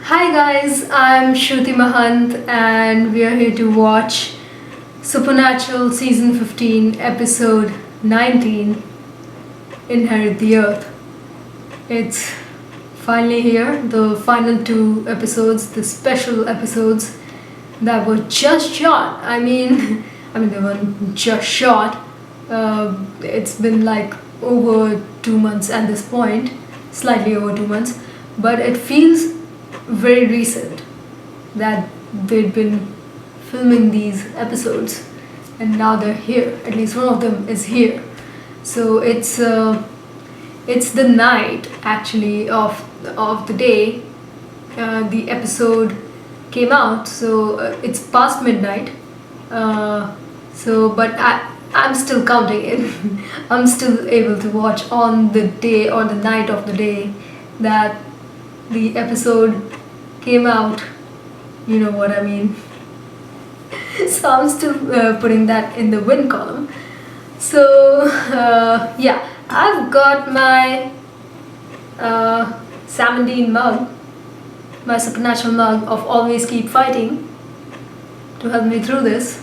Hi guys, I'm Shruti Mahant and we are here to watch Supernatural Season 15, Episode 19, Inherit the Earth. It's finally here, the final two episodes, the special episodes that were just shot. They weren't just shot. It's been like over 2 months at this point, slightly over 2 months, but it feels very recent that they'd been filming these episodes and now they're here. At least one of them is here. So it's the night actually of the day the episode came out. So it's past midnight. But I'm still counting it. I'm still able to watch on the day or the night of the day that the episode came out. You know what I mean. So I'm still putting that in the win column. So I've got my Salmon Dean mug, my Supernatural mug of Always Keep Fighting to help me through this,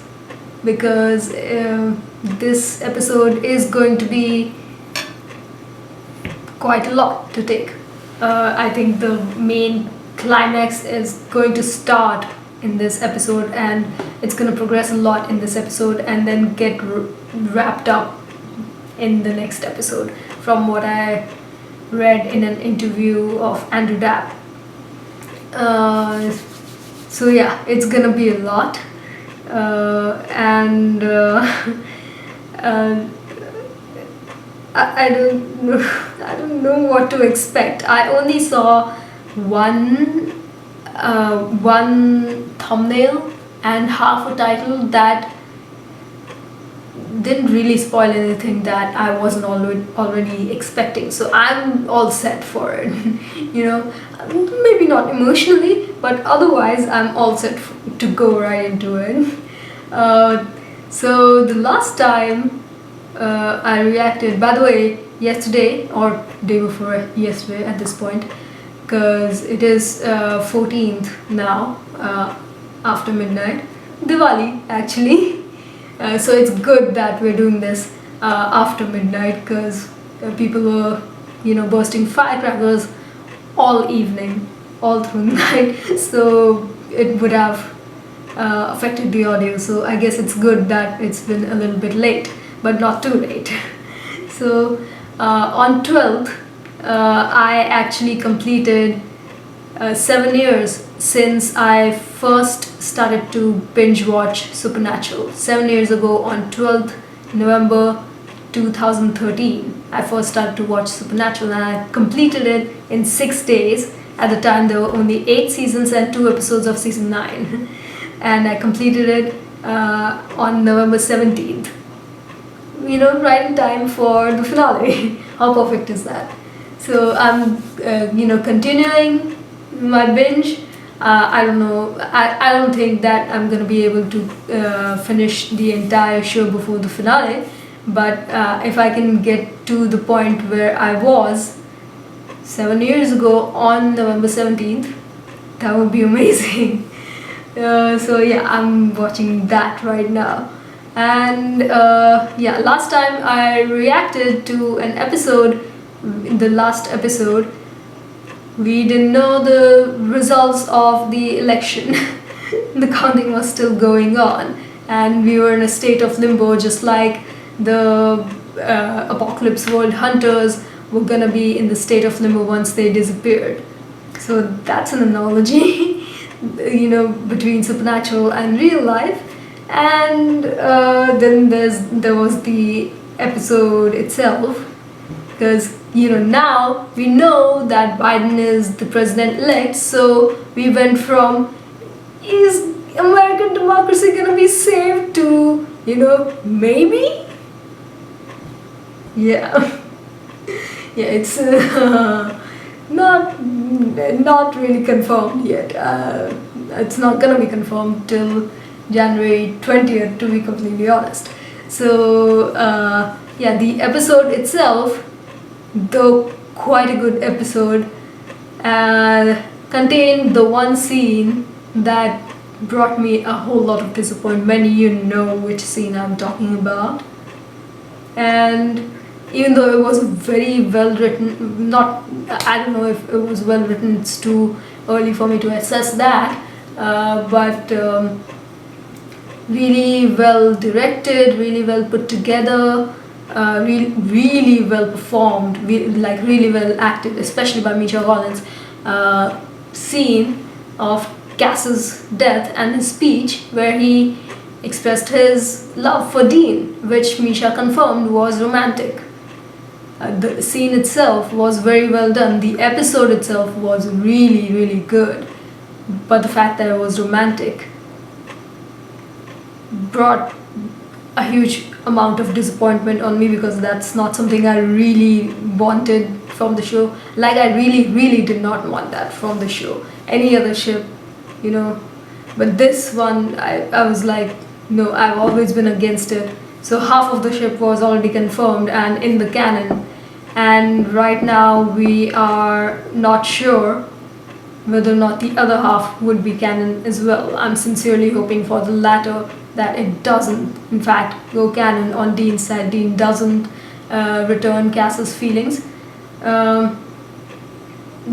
because this episode is going to be quite a lot to take. I think the main climax is going to start in this episode and it's going to progress a lot in this episode and then get wrapped up in the next episode, from what I read in an interview of Andrew Dapp. It's going to be a lot. I don't know what to expect. I only saw one thumbnail and half a title that didn't really spoil anything that I wasn't already expecting. So I'm all set for it. Maybe not emotionally, but otherwise I'm all set to go right into it. So the last time I reacted, by the way, yesterday or day before yesterday at this point, because it is 14th now, after midnight, Diwali actually. So it's good that we're doing this after midnight, because people were bursting firecrackers all evening, all through the night, so it would have affected the audio. So I guess it's good that it's been a little bit late, but not too late. So on 12th, I actually completed 7 years since I first started to binge watch Supernatural. 7 years ago, on 12th November 2013, I first started to watch Supernatural and I completed it in 6 days. At the time, there were only 8 seasons and 2 episodes of season 9. And I completed it on November 17th. Right in time for the finale. How perfect is that? So I'm, continuing my binge. I don't know. I don't think that I'm gonna be able to finish the entire show before the finale. But if I can get to the point where I was 7 years ago on November 17th, that would be amazing. I'm watching that right now. And last time I reacted to an episode, in the last episode, we didn't know the results of the election. The counting was still going on and we were in a state of limbo, just like the Apocalypse World Hunters were gonna be in the state of limbo once they disappeared. So that's an analogy, between Supernatural and real life. And then there was the episode itself, because now we know that Biden is the president-elect, so we went from, is American democracy gonna be saved, to maybe. It's not really confirmed yet. It's not gonna be confirmed till January 20th, to be completely honest. So the episode itself, though quite a good episode, contained the one scene that brought me a whole lot of disappointment. You know which scene I'm talking about. And even though it was very well written, not, I don't know if it was well written, it's too early for me to assess that, but really well directed, really well put together, really well performed, really well acted, especially by Misha Collins. Scene of Cass's death and his speech where he expressed his love for Dean, which Misha confirmed was romantic. The scene itself was very well done. The episode itself was really, really good. But the fact that it was romantic brought a huge amount of disappointment on me, because that's not something I really wanted from the show. Like, I really, really did not want that from the show. Any other ship, you know. But this one, I was like, no, I've always been against it. So half of the ship was already confirmed and in the canon. And right now we are not sure whether or not the other half would be canon as well. I'm sincerely hoping for the latter, that it doesn't, in fact, go canon on Dean's side. Dean doesn't return Cass's feelings.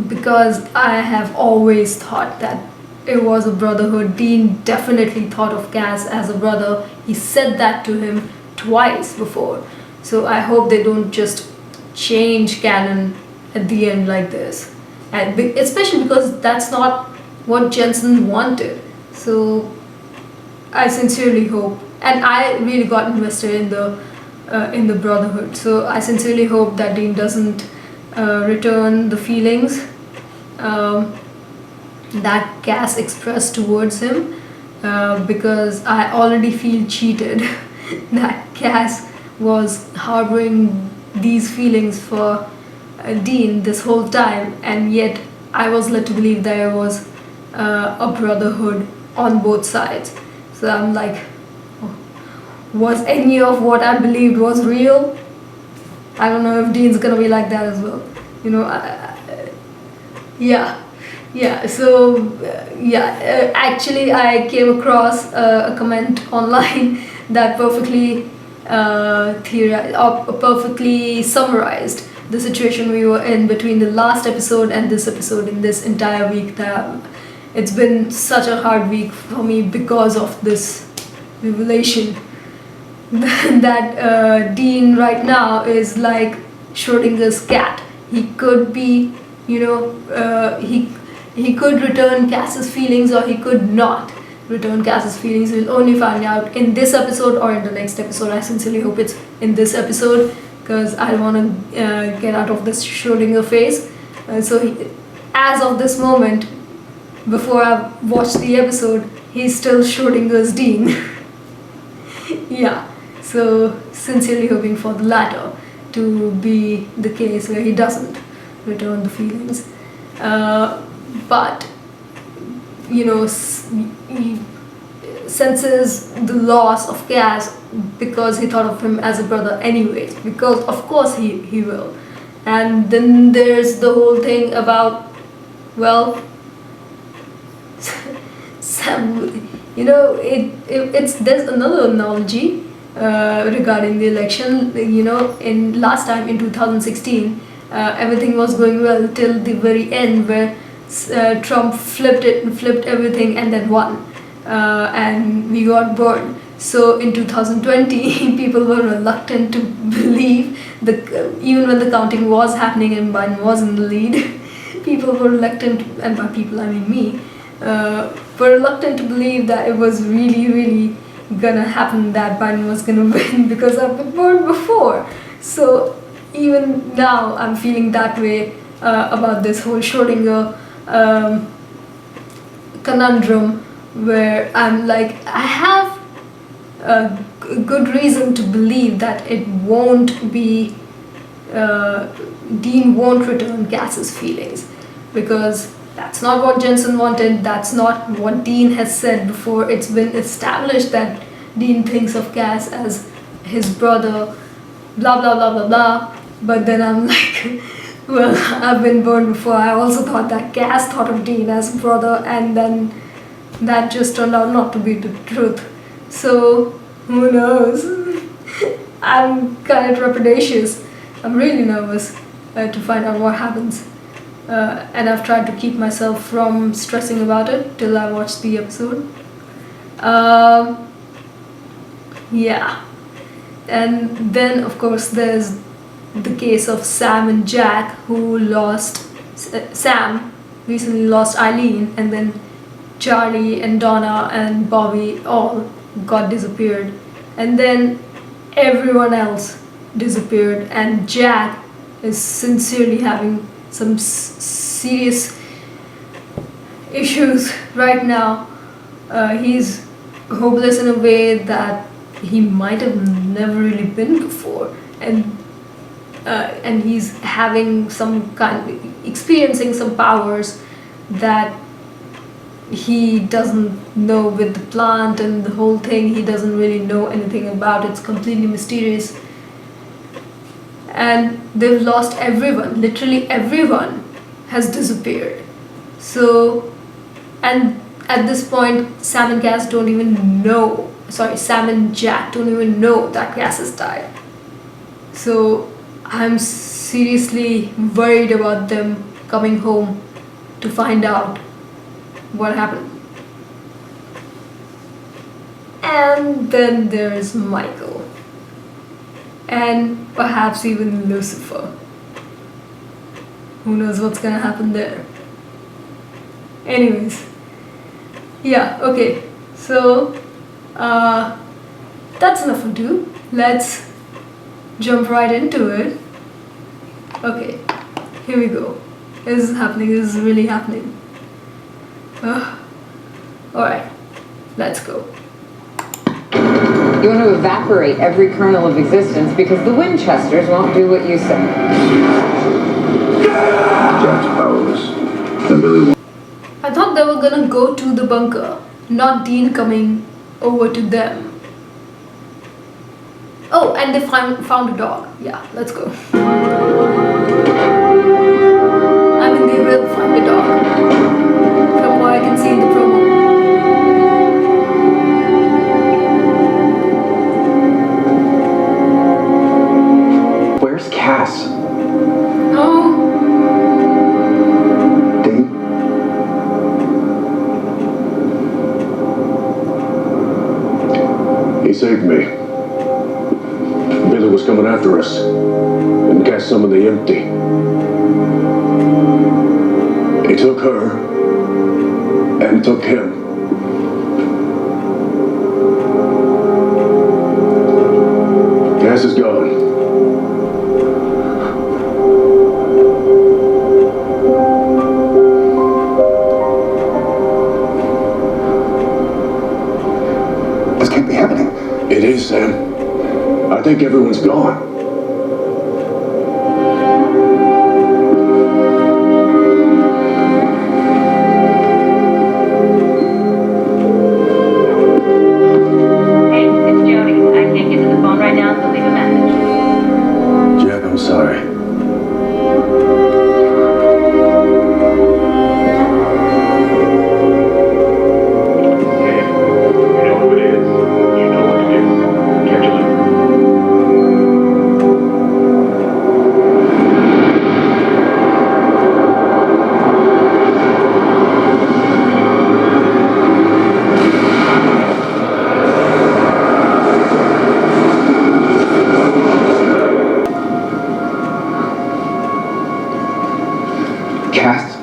Because I have always thought that it was a brotherhood. Dean definitely thought of Cass as a brother. He said that to him twice before. So I hope they don't just change canon at the end like this. And especially because that's not what Jensen wanted. So I sincerely hope, and I really got invested in the brotherhood. So I sincerely hope that Dean doesn't return the feelings that Cass expressed towards him, because I already feel cheated that Cass was harboring these feelings for Dean this whole time, and yet I was led to believe there was a brotherhood on both sides. So I'm like, was any of what I believed was real? I don't know if Dean's gonna be like that as well. You know, actually I came across a comment online that perfectly perfectly summarized the situation we were in between the last episode and this episode in this entire week. That it's been such a hard week for me because of this revelation that Dean right now is like Schrodinger's cat. He could be, you know, he could return Cass's feelings, or he could not return Cass's feelings. We'll only find out in this episode or in the next episode. I sincerely hope it's in this episode, because I want to get out of this Schrodinger phase. As of this moment, before I've watched the episode, he's still Schrodinger's Dean. Yeah, so sincerely hoping for the latter to be the case, where he doesn't return the feelings. But, you know, he senses the loss of Cass because he thought of him as a brother anyways, because of course he will. And then there's the whole thing about, well, Sam, you know, it's there's another analogy regarding the election. You know, in last time in 2016, everything was going well till the very end, where Trump flipped everything and then won, and we got burned. So in 2020, people were reluctant to believe even when the counting was happening and Biden was in the lead, people were reluctant, and by people I mean me, were reluctant to believe that it was really gonna happen, that Biden was gonna win, because I've been burned before. So even now I'm feeling that way about this whole Schrodinger conundrum, where I'm like, I have a good reason to believe that it won't be, Dean won't return Cass's feelings, because that's not what Jensen wanted, that's not what Dean has said before. It's been established that Dean thinks of Cass as his brother, blah blah blah blah blah. But then I'm like, Well, I've been burned before. I also thought that Cass thought of Dean as a brother, and then that just turned out not to be the truth. So, who knows? I'm kind of trepidatious. I'm really nervous to find out what happens. And I've tried to keep myself from stressing about it till I watch the episode. Yeah. And then, of course, there's the case of Sam and Jack, who lost. Sam recently lost Eileen, and then Charlie and Donna and Bobby all got disappeared. And then everyone else disappeared, and Jack is sincerely having some serious issues right now. He's hopeless in a way that he might have never really been before, and he's having experiencing some powers that he doesn't know with the plant and the whole thing. He doesn't really know anything about it. It's completely mysterious. And they've lost everyone. Literally everyone has disappeared. So, and at this point, Sam and Cass don't even know. Sorry, Sam and Jack don't even know that Cass has died. So, I'm seriously worried about them coming home to find out what happened. And then there's Michael. And perhaps even Lucifer. Who knows what's gonna happen there. Anyways. Yeah, okay. So, that's enough ado. Let's jump right into it. Okay, here we go. This is happening. This is really happening. Alright, let's go. You want to evaporate every kernel of existence because the Winchesters won't do what you say. Jack's powerless. And Billy won't. I thought they were gonna go to the bunker, not Dean coming over to them. Oh, and they found a dog. Yeah, let's go. I mean, they will find a dog. From what I can see in the promo. Where's Cass? Oh. Dean? He saved me. Billy was coming after us. And Cass summoned the empty. He took her. And took him. Cass is gone. This can't be happening. It is, Sam. I think everyone's gone. Hey, it's Jody. I can't get to the phone right now, so leave a message. Jack, I'm sorry. Cass?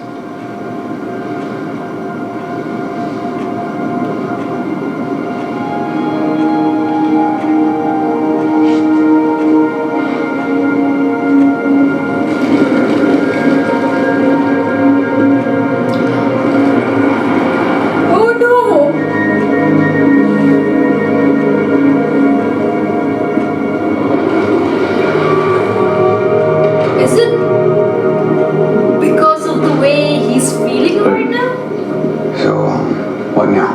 Oh no! Is it because of the way he's feeling right now? So, what now?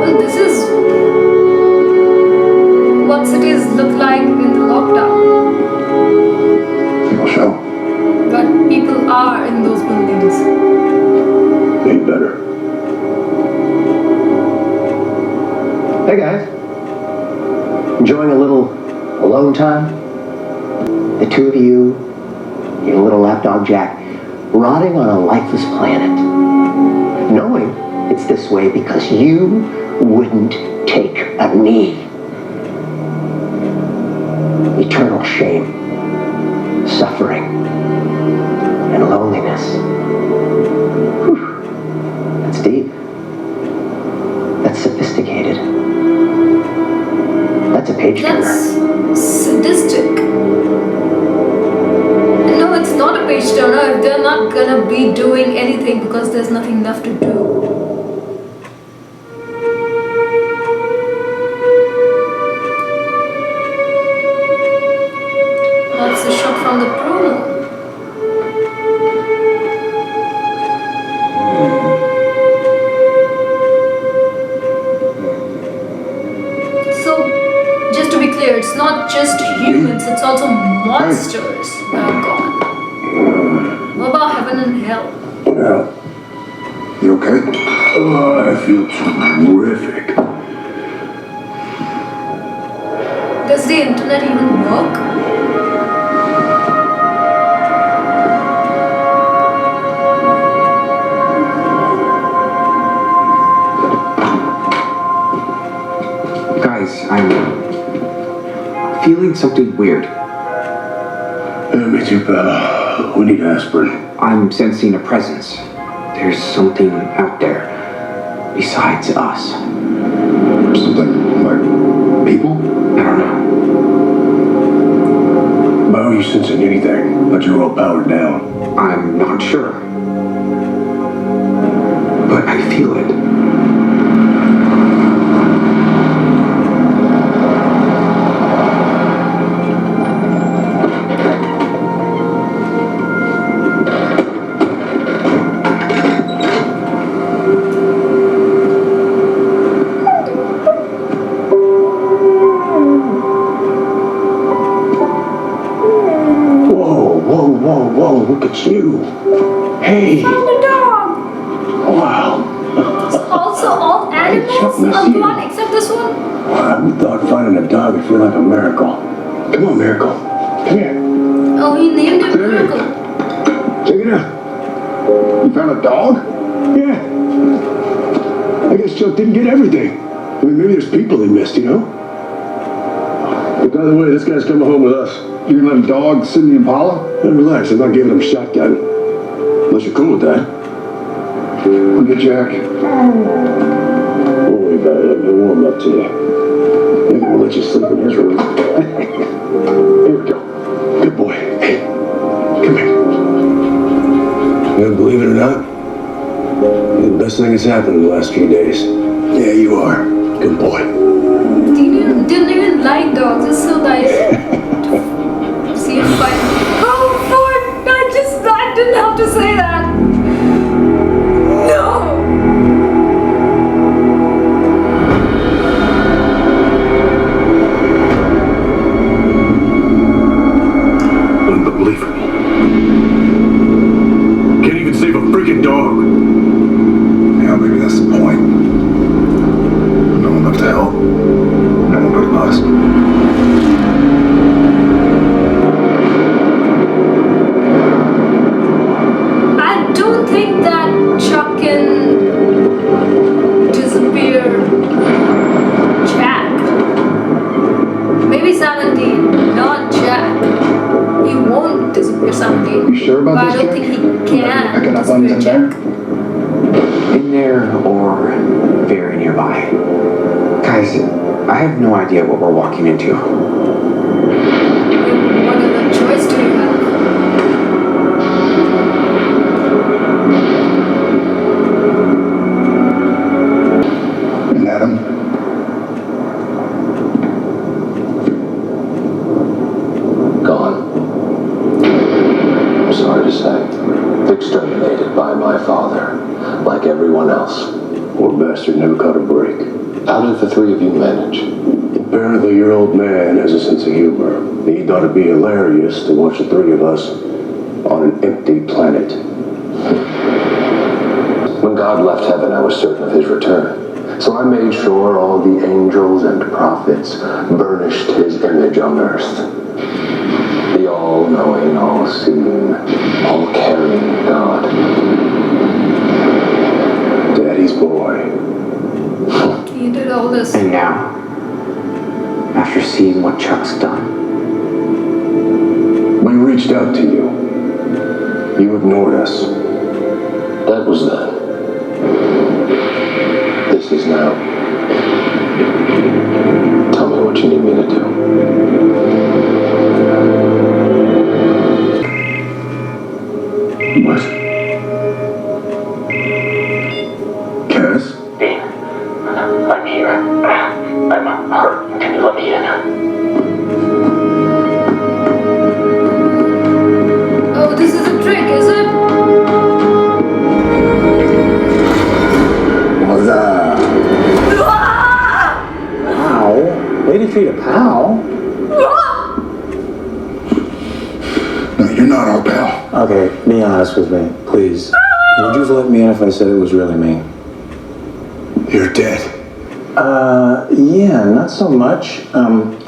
Well, this is what cities look like are in those buildings. Ain't better. Hey guys. Enjoying a little alone time? The two of you, your little lapdog Jack, rotting on a lifeless planet. Knowing it's this way because you wouldn't take a knee. Eternal shame, suffering, and loneliness. Whew. That's deep. That's sophisticated. That's a page turner. That's sadistic. No, it's not a page turner if they're not gonna be doing anything because there's nothing left to do. That's a shot from the promo. So, just to be clear, it's not just humans, it's also monsters that are gone. What about heaven and hell? Yeah. You okay? Oh, I feel terrific. Does the internet even work? Guys, I'm feeling something weird. Yeah, me too, pal. We need aspirin. I'm sensing a presence. There's something out there besides us. Something like people? I don't know. How are you sensing anything? But you're all powered down. I'm not sure. But I feel it. Whoa, look at you. Hey. Found a dog! Wow. Also, all animals are gone except this one. Wow, we thought finding a dog would feel like a miracle. Come on, Miracle. Come here. Oh, he named it Miracle. Check it out. You found a dog? Yeah. I guess Chuck didn't get everything. I mean, maybe there's people he missed, you know? But by the way, this guy's coming home with us. You gonna let a dog sit in the Impala? Hey, relax, I'm not giving him a shotgun. Unless you're cool with that. We'll get Jack. Don't worry about it. I'll warm up to you. Maybe we'll let you sleep in his room. Here we go. Good boy. Hey, come here. You know, believe it or not, you're the best thing that's happened in the last few days. Yeah, you are. Good boy. Didn't even like dogs. It's so nice to see him fight. Oh, Ford! I didn't have to say that. No! Unbelievable. Can't even save a freaking dog. Yeah, maybe that's the point. No one left to help. No one but us. I don't think that Chuck can disappear Jack. Maybe 17, not Jack. He won't disappear 17. You sure about But this, I don't Jack? think he Picking can up on disappear them Jack. In there or very nearby. Guys, I have no idea what we're walking into. What other choice do you have? And Adam? Gone. I'm sorry to say. Exterminated by my father, like everyone else. Poor bastard never caught a break. How did the three of you manage? Apparently your old man has a sense of humor. He thought it'd be hilarious to watch the three of us on an empty planet. When God left heaven, I was certain of his return. So I made sure all the angels and prophets burnished his image on earth. The all-knowing, all-seeing, all-caring God. Daddy's boy. You did all this. And now, after seeing what Chuck's done, We reached out to you. You ignored us. That was then. This is now. Tell me what you need me to do. What? Cass? Dean, I'm here. I'm hurt. Can you let me in? Oh, this is a trick, is it? What's up? Pow? Way to treat a pal. No, you're not our pal. Okay, be honest with me, please. Would you have let me in if I said it was really me? You're dead. Yeah, not so much.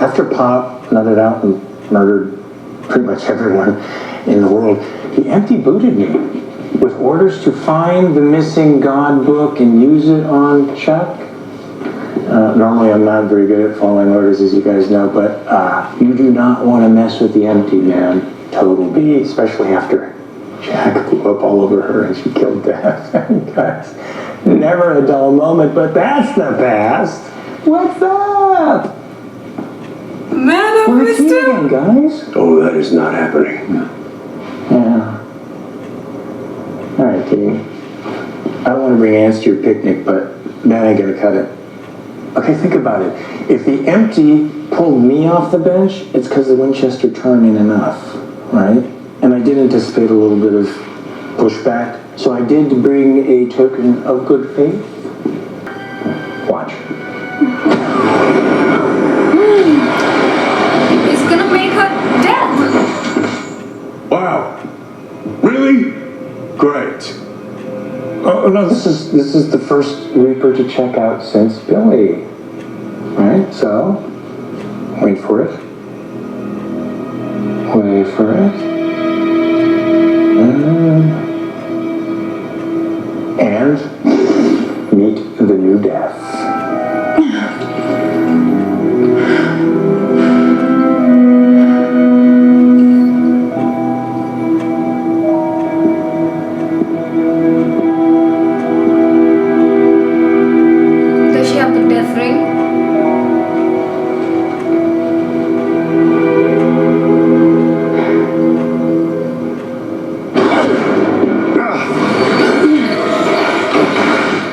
After Pop nutted out and murdered pretty much everyone in the world, he empty booted me with orders to find the missing God book and use it on Chuck. Normally I'm not very good at following orders, as you guys know, but you do not want to mess with the empty, man. Total B, especially after Jack blew up all over her and she killed Dad. Guys, never a dull moment, but that's the past. What's up? Man, I We're a missed team him. again, guys. Oh, that is not happening. Yeah. All right, team. I don't want to bring ants to your picnic, but that ain't gonna cut it. Okay, think about it. If the empty pulled me off the bench, it's because the Winchester turned in enough, right? And I did anticipate a little bit of pushback, so I did bring a token of good faith. Watch. He's gonna make her dead. Wow. Really? Great. Oh no, this is the first Reaper to check out since Billy, right? So, wait for it. Wait for it. And meet the new death. Does she have the death ring?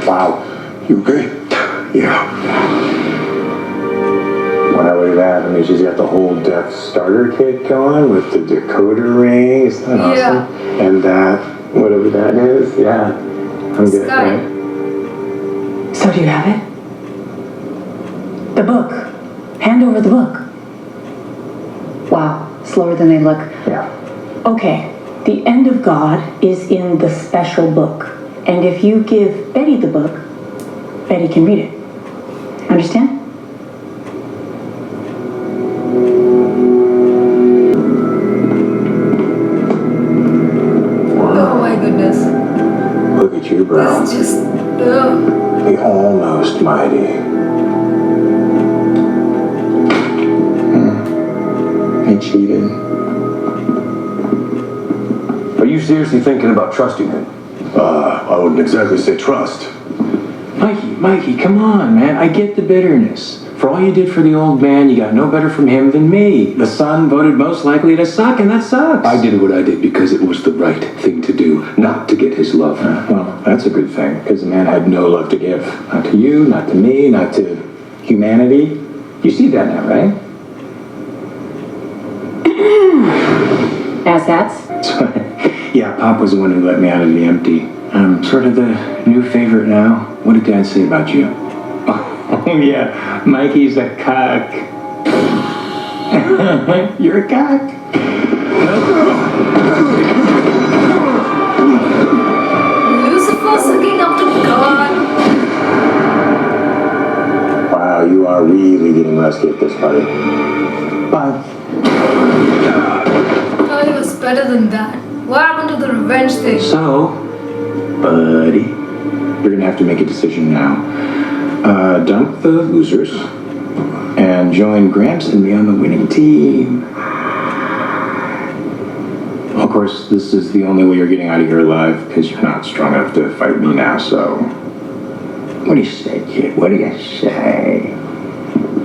Wow. You okay? Yeah. When I look at that, I mean, she's got the whole Death Starter kit going with the decoder ring. Isn't that awesome? Yeah. And that, whatever that is, yeah. I'm good, Sky. right? So do you have it? The book. Hand over the book. Wow, slower than they look. Yeah. Okay, the end of God is in the special book. And if you give Betty the book, Betty can read it. Understand? Oh my goodness. Look at you, bro. It's just. The almost mighty. I cheated. Are you seriously thinking about trusting him? I wouldn't exactly say trust. Mikey, come on, man. I get the bitterness. For all you did for the old man, you got no better from him than me. The son voted most likely to suck, and that sucks. I did what I did because it was the right thing to do, not to get his love. Well, that's a good thing, because the man had no love to give. Not to you, not to me, not to humanity. You see that now, right? Assets? Yeah, Pop was the one who let me out of the empty. I'm sort of the new favorite now. What did Dad say about you? Oh, yeah, Mikey's a cock. You're a cock. buddy. Bye. Oh, it was better than that. What happened to the revenge thing? So, buddy, you're gonna have to make a decision now. Dump the losers and join Gramps and me on the winning team. Of course, this is the only way you're getting out of here alive because you're not strong enough to fight me now, so... What do you say, kid? What do you say?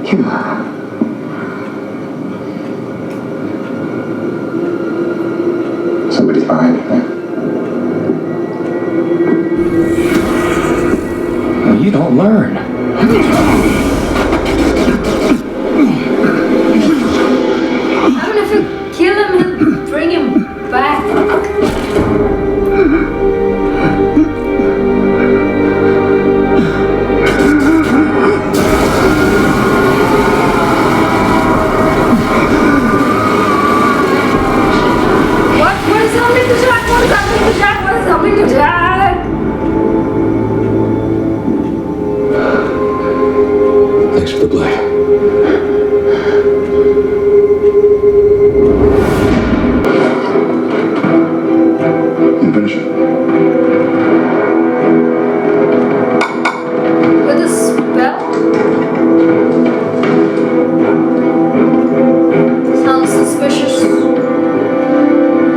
Come on. Somebody's behind you, man. Well, you don't learn. Even if you kill him, he'll bring him back. What is happening to Jack? What is happening to Jack? What is happening to Jack? Thanks for the blade. You finish it. With a spell? Sounds suspicious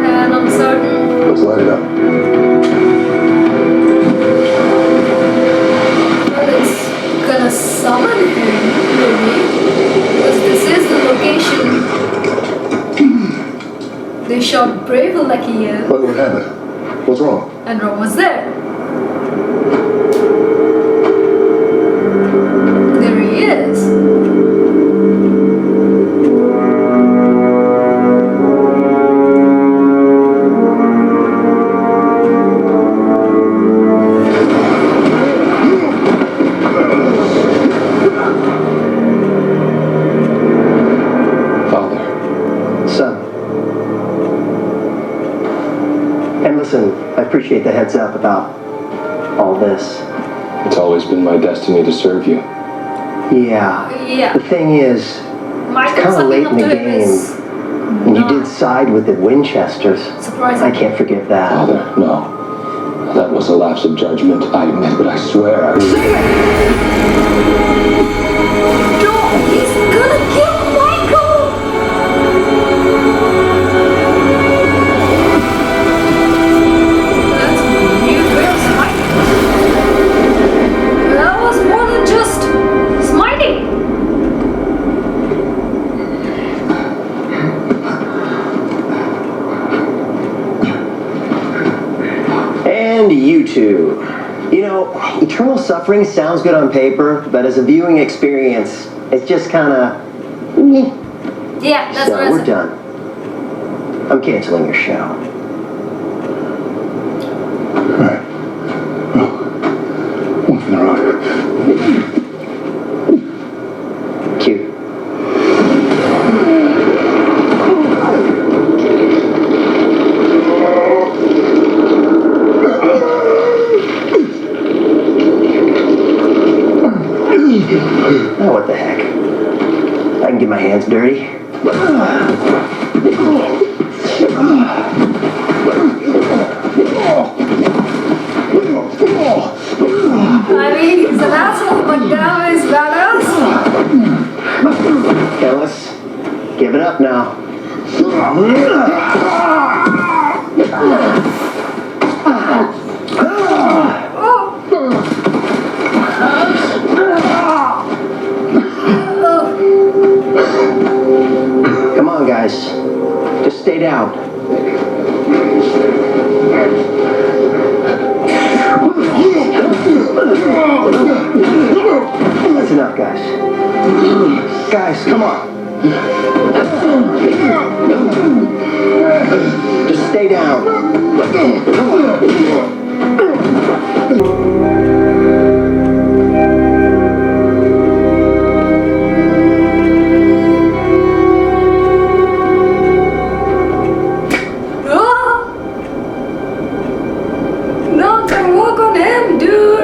and uncertain. Let's light it up. But it's gonna summon him, maybe. Because this is the location they shot Brave like he is. What happened? What's wrong? And Ron was there. There he is. Father, Son. And listen, I appreciate the heads up about all this. it's always been my destiny to serve you. Yeah. Yeah. The thing is, Michael kind of late in the sucking up to him is game, and you not did side with the Winchesters. surprising. I can't forgive that. Father, no. That was a lapse of judgment. I admit, but I swear I was... No, he's gonna kill Michael! That's a new way of smiting. That was more than just smiting. And you two. You know, eternal suffering sounds good on paper, but as a viewing experience, it's just kind of... Yeah, that's what I So, we're said. done. I'm canceling your show. Alright. Well, one for the road. Cute. Oh, what the heck? I can get my hands dirty. I mean, he's an asshole, but damn, he's badass. Ellis, give it up now. Come on, guys. Just stay down. That's enough, guys. Guys, come on. Just stay down. No, can work on him, dude.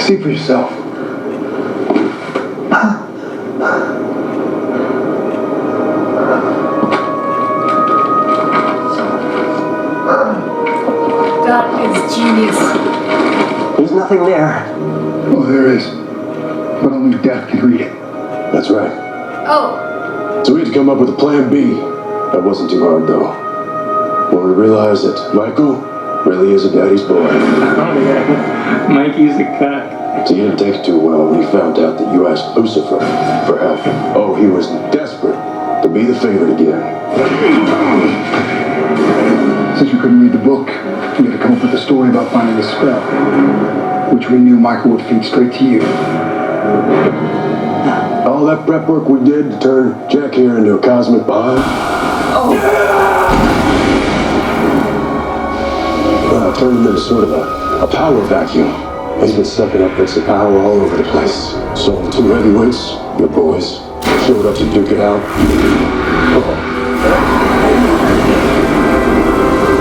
See for yourself. That is genius. There's nothing there. Oh, there is. But only death can read it. That's right. Oh, So we had to come up with a plan B. That wasn't too hard, though. When we realized that Michael really is a daddy's boy. Oh yeah, Mikey's a cuck. So he didn't take it too well when he found out that you asked Lucifer for help. Oh, he was desperate to be the favorite again. Since you couldn't read the book, we had to come up with a story about finding the spell, which we knew Michael would feed straight to you. All that prep work we did to turn Jack here into a cosmic bomb. Turned him into sort of a power vacuum. He's been sucking up bits of power all over the place. So the two heavyweights, your boys, showed up to duke it out.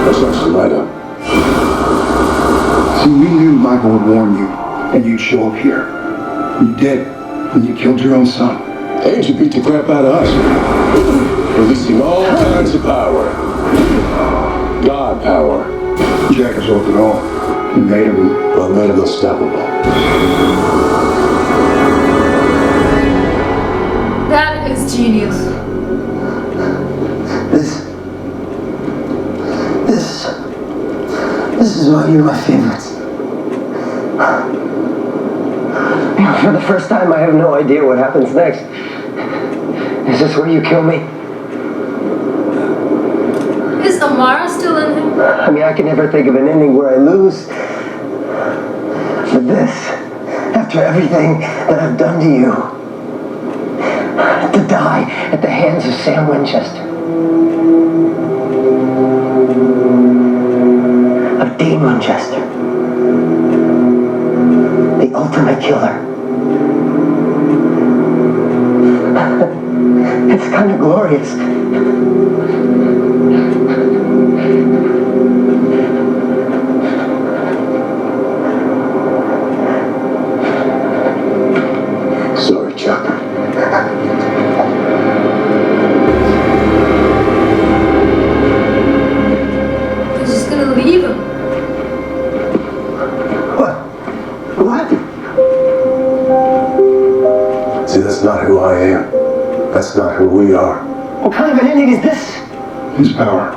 That's actually right up. See, we knew Michael would warn you, and you'd show up here. You did, and you killed your own son. And you beat the crap out of us. Releasing all kinds of power. God power. Jack absorbed it all. It made him unstoppable. that is genius. This is why you're my favorites. For the first time, I have no idea what happens next. Is this where you kill me? Is Amara still in him? I mean, I can never think of an ending where I lose. But this, after everything that I've done to you, to die at the hands of Sam Winchester, of Dean Winchester, the ultimate killer. It's kind of glorious. Sorry, Chuck. He's just gonna leave him. What? See, that's not who I am. That's not who we are. What kind of an ending is this? his power.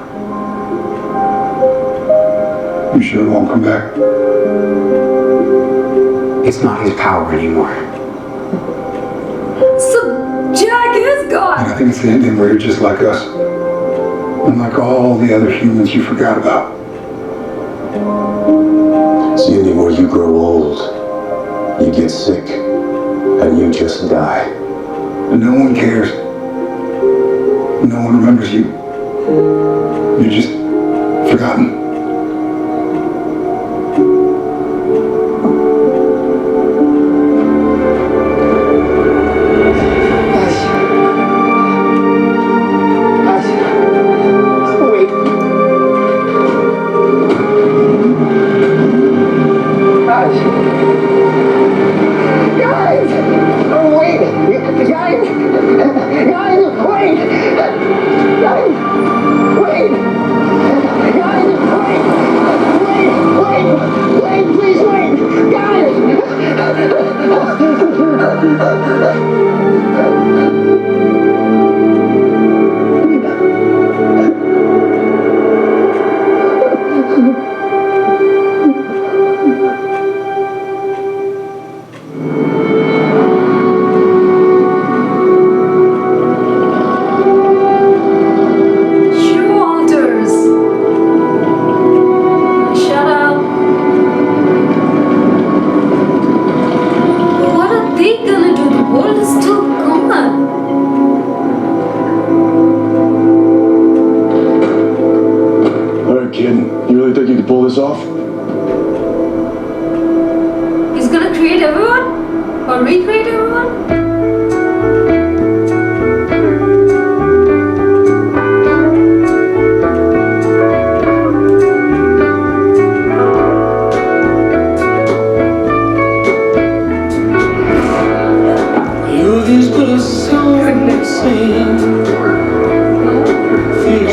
You sure it won't come back? It's not his power anymore. So Jack is And gone. I think it's the ending where you're just like us. And like all the other humans you forgot about. It's the ending where you grow old, you get sick, and you just die. And no one cares. No one remembers you. You're just forgotten. Off? He's gonna create everyone? Or recreate everyone? In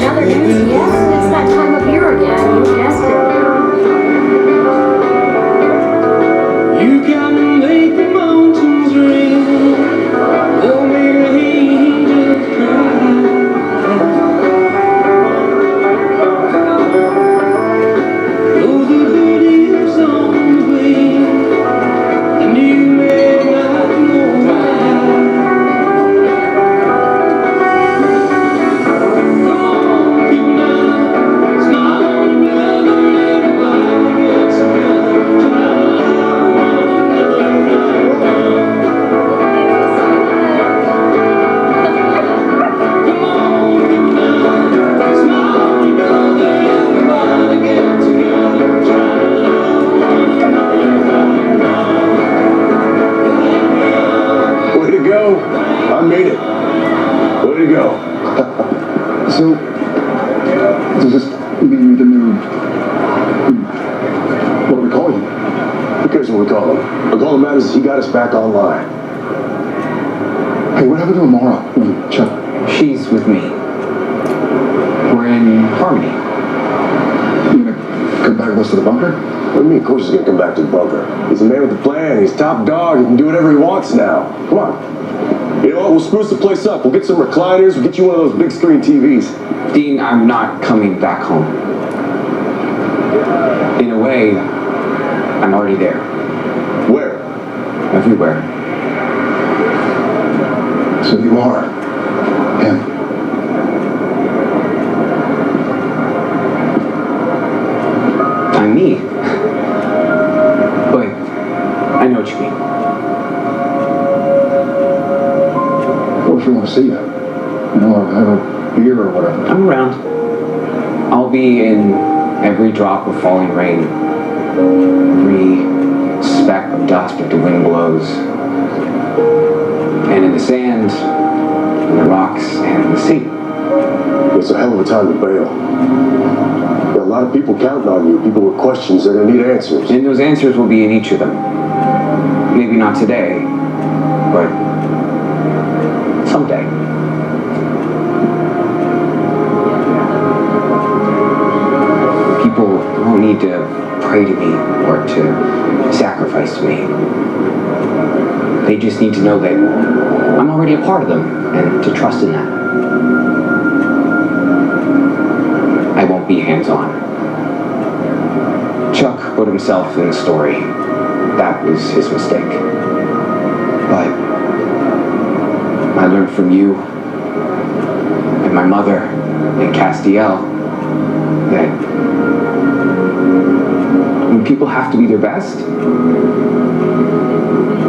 other news, yes, it's that time of year again. You guessed it. You can make the mountains rain. They'll make the angels cry. Though the good is on the way, and you may not know why. Come on, people now, smile on your brother, everybody gets together, try to love one another right now. Come on, people now, smile on your brother, everybody get together, try to love one another right now. Way to go. I made it. Way to go. So, does this mean you're the new... What do we call you? Who cares what we call him? All that matters is he got us back online. Hey, what happened to Amara? Chuck. She's with me. We're in harmony. You gonna come back with us to the bunker? What do you mean? Of course he's gonna come back to the bunker. He's a man with a plan. He's top dog. He can do whatever he wants now. Come on. You know what? We'll spruce the place up. We'll get some recliners. We'll get you one of those big screen TVs. Dean, I'm not coming back home. In a way, I'm already there. Where? Everywhere. So you are him. I'm me. But I know what you mean. What if we want to see you? You know, or have a beer or whatever. I'm around. I'll be in every drop of falling rain, every speck of dust that the wind blows, and in the sand, and the rocks, and the sea. It's a hell of a time to bail. There are a lot of people counting on you. People with questions. They're gonna need answers. And those answers will be in each of them. Maybe not today, but someday. People won't need to pray to me or to sacrifice to me. They just need to know that I'm already a part of them and to trust in that. I won't be hands-on. Chuck put himself in the story. That was his mistake. But I learned from you and my mother and Castiel that when people have to be their best,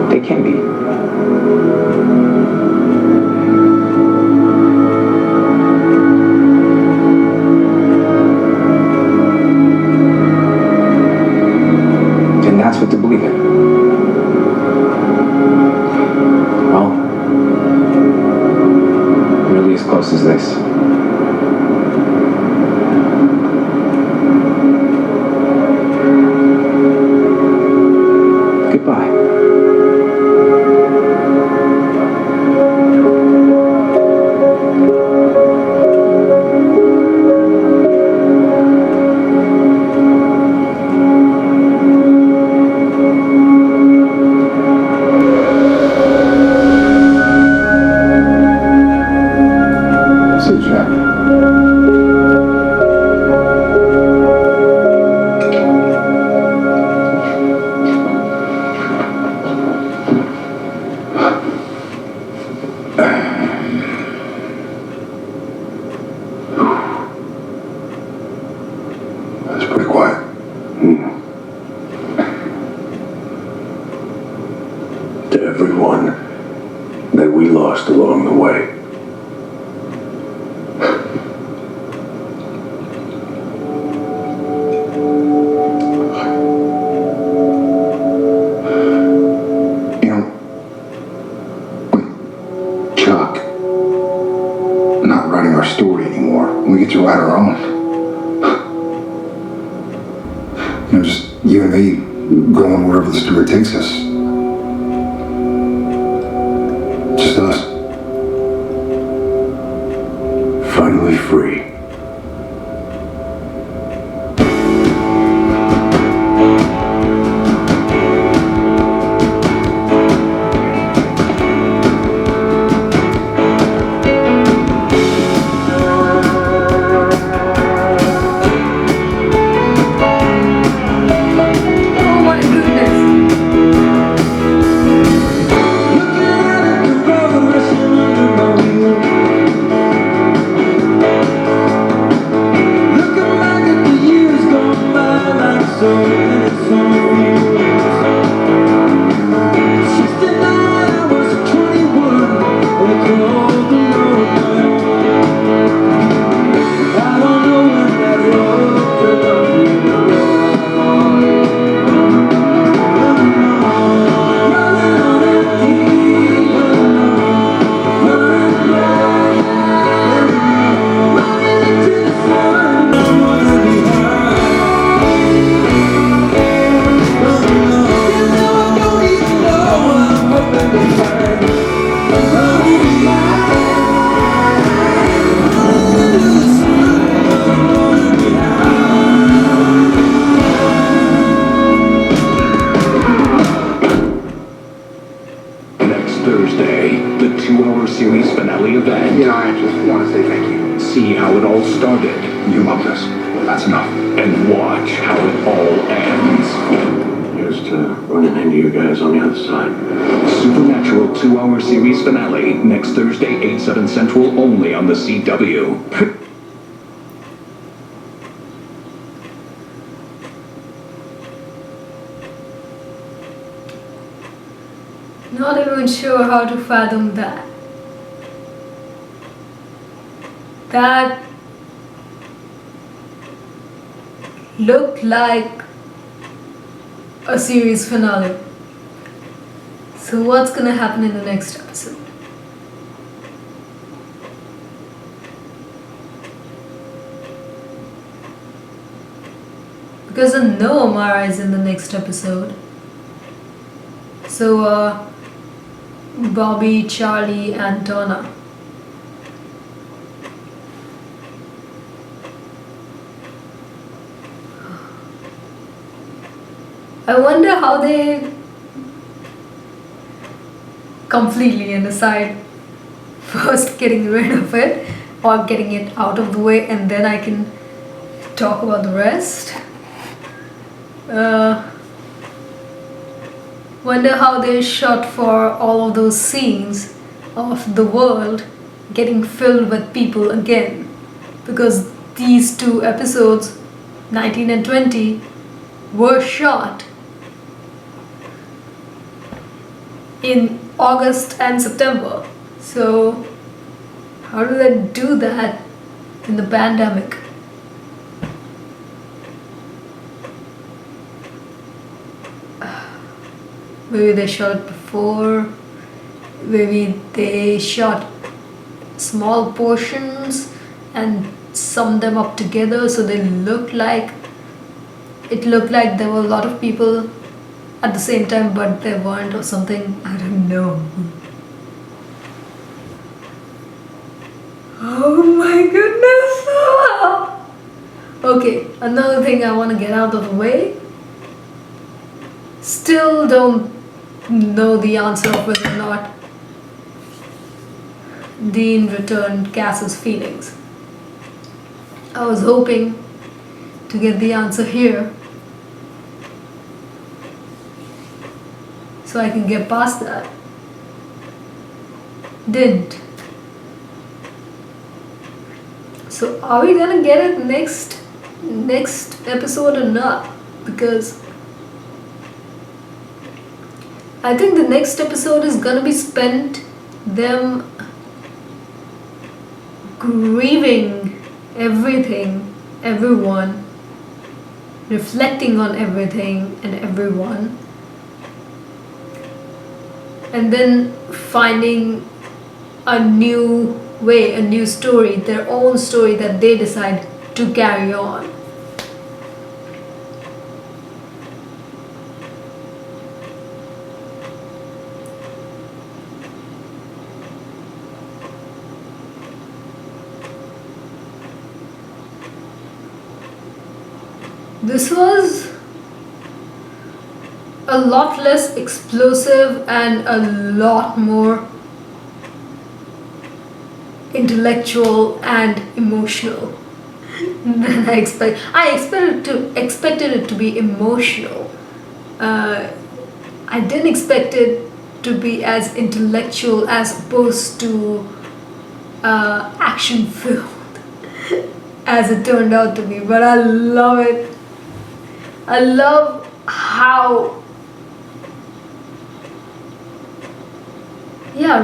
they can be. And that's what to believe in. Well, really as close as this. Goodbye. See you, Jack. That's pretty quiet. To everyone that we lost along the way. You know, with Chuck not writing our story anymore, we get to write our own. You know, just you and me going wherever the story takes us. Just us. Thursday, the 2-hour series finale event. I just want to say thank you. See how it all started. You love this. That's enough. And watch how it all ends. Here's to running into you guys on the other side. Supernatural 2-hour series finale next Thursday, 8/7 Central, only on the CW. Not even sure how to fathom that. That looked like a series finale. So what's gonna happen in the next episode? Because I know Amara is in the next episode. So Bobby, Charlie and Donna. I wonder how they completely and aside first getting rid of it or getting it out of the way, and then I can talk about the rest. Wonder how they shot for all of those scenes of the world getting filled with people again, because these two episodes, 19 and 20, were shot in August and September. So how do they do that in the pandemic? Maybe they shot it before, maybe they shot small portions and summed them up together so they looked like there were a lot of people at the same time, but they weren't, or something. I don't know. Oh my goodness! Okay, another thing I want to get out of the way. Still don't know the answer of whether or not Dean returned Cass's feelings. I was hoping to get the answer here so I can get past that. Didn't. So are we gonna get it next episode or not? Because I think the next episode is gonna be spent them grieving everything, everyone, reflecting on everything and everyone, and then finding a new way, a new story, their own story that they decide to carry on. This was a lot less explosive and a lot more intellectual and emotional than I expected. I expected it to be emotional. I didn't expect it to be as intellectual as opposed to action filled as it turned out to be. But I love it. I love how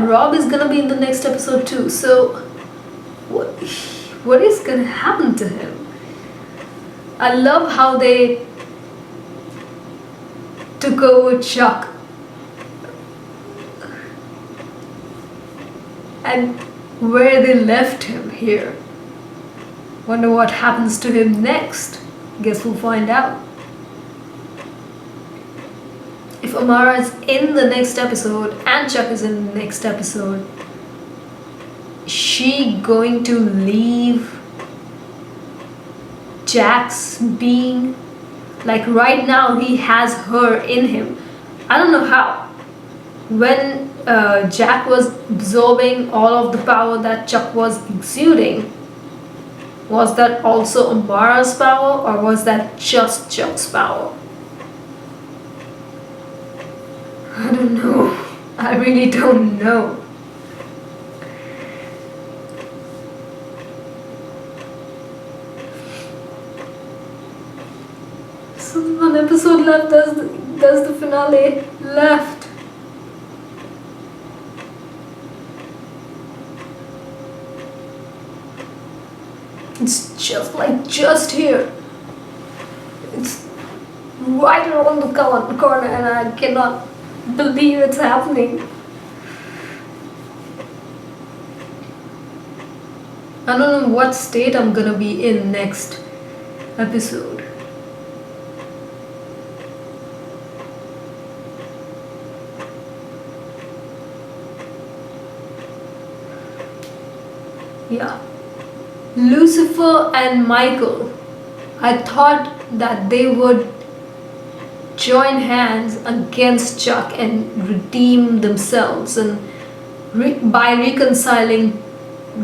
Rob is gonna be in the next episode too. So what is gonna happen to him? I love how they took over Chuck and where they left him here. Wonder what happens to him next. Guess we'll find out. If Amara is in the next episode and Chuck is in the next episode, is she going to leave Jack's being? Like right now he has her in him. I don't know how. when Jack was absorbing all of the power that Chuck was exuding, was that also Amara's power, or was that just Chuck's power? I don't know. I really don't know. So one episode left. There's the finale left. It's just here. It's right around the corner, and I cannot believe it's happening. I don't know what state I'm gonna be in next episode. Yeah. Lucifer and Michael. I thought that they would join hands against Chuck and redeem themselves, and by reconciling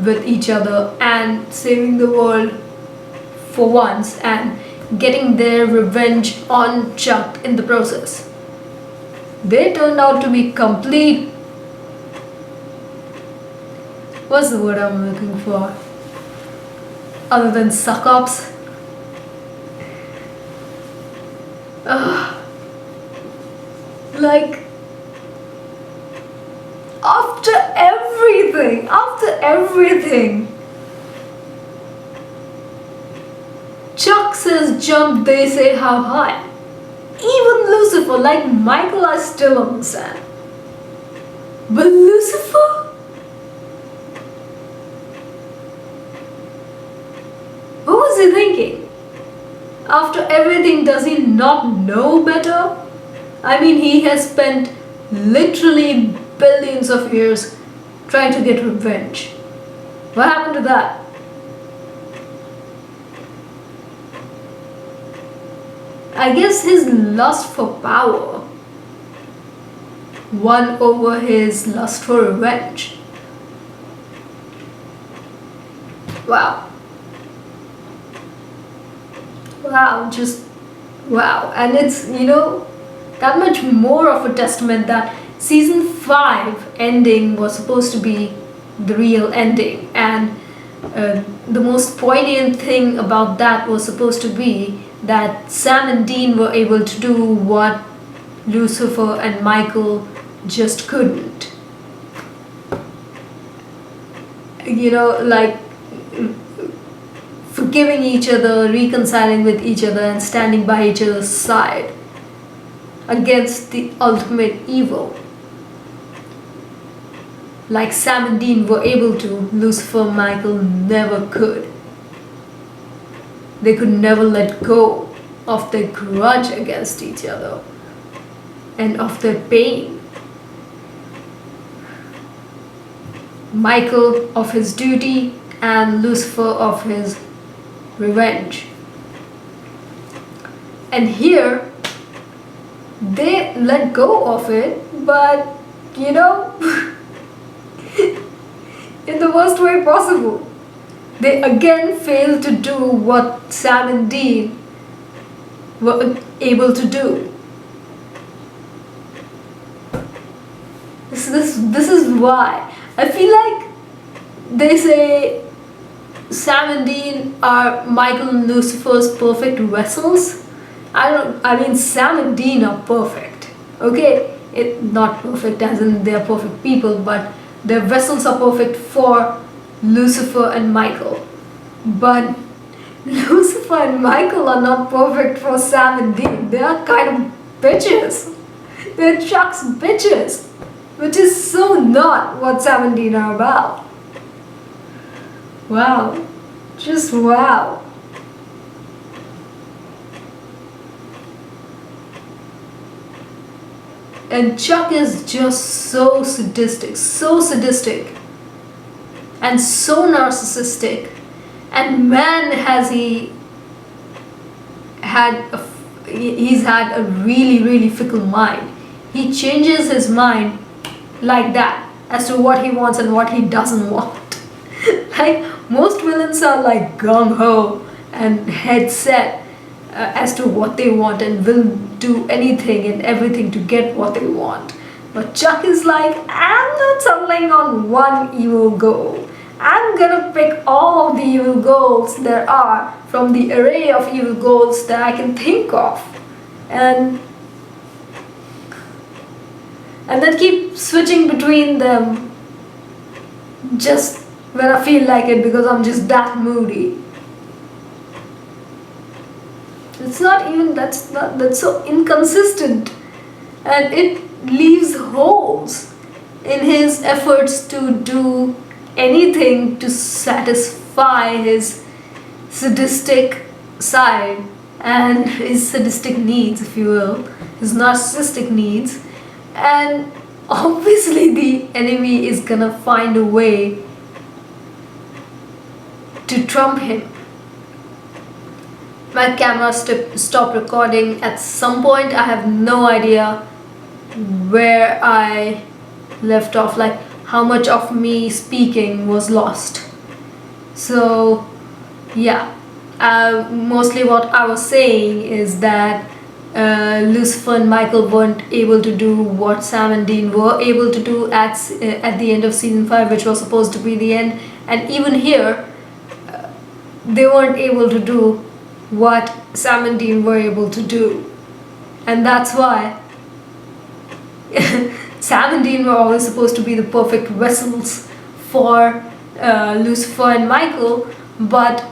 with each other and saving the world for once and getting their revenge on Chuck in the process. They turned out to be complete, what's the word I'm looking for, other than suck-ups? Like, after everything, Chuck says jump, they say how high. Even Lucifer, like Michael, I still understand. But Lucifer? What was he thinking? After everything, does he not know better? I mean, he has spent literally billions of years trying to get revenge. What happened to that? I guess his lust for power won over his lust for revenge. Wow. Wow, just wow. And it's, that much more of a testament that season 5 ending was supposed to be the real ending, and the most poignant thing about that was supposed to be that Sam and Dean were able to do what Lucifer and Michael just couldn't. Like forgiving each other, reconciling with each other, and standing by each other's side against the ultimate evil. Like Sam and Dean were able to, Lucifer and Michael never could. They could never let go of their grudge against each other and of their pain. Michael of his duty and Lucifer of his revenge. And here, they let go of it, but in the worst way possible. They again failed to do what Sam and Dean were able to do. This is why I feel like they say Sam and Dean are Michael and Lucifer's perfect vessels. I mean Sam and Dean are perfect. Okay, not perfect as in they are perfect people, but their vessels are perfect for Lucifer and Michael. But Lucifer and Michael are not perfect for Sam and Dean. They are kind of bitches. They're Chuck's bitches, which is so not what Sam and Dean are about. Wow. Just wow. And Chuck is just so sadistic and so narcissistic, and man has he's had a really fickle mind. He changes his mind like that as to what he wants and what he doesn't want. Like most villains are like gung-ho and head set as to what they want and will do anything and everything to get what they want. But Chuck is like, I'm not settling on one evil goal. I'm gonna pick all of the evil goals there are from the array of evil goals that I can think of. And then keep switching between them just when I feel like it, because I'm just that moody. It's not even, that's so inconsistent, and it leaves holes in his efforts to do anything to satisfy his sadistic side and his sadistic needs, if you will, his narcissistic needs. And obviously the enemy is gonna find a way to trump him. My camera stopped recording at some point. I have no idea where I left off, like how much of me speaking was lost. So yeah, mostly what I was saying is that Lucifer and Michael weren't able to do what Sam and Dean were able to do at the end of season 5, which was supposed to be the end. And even here, they weren't able to do what Sam and Dean were able to do. And that's why Sam and Dean were always supposed to be the perfect vessels for Lucifer and Michael, but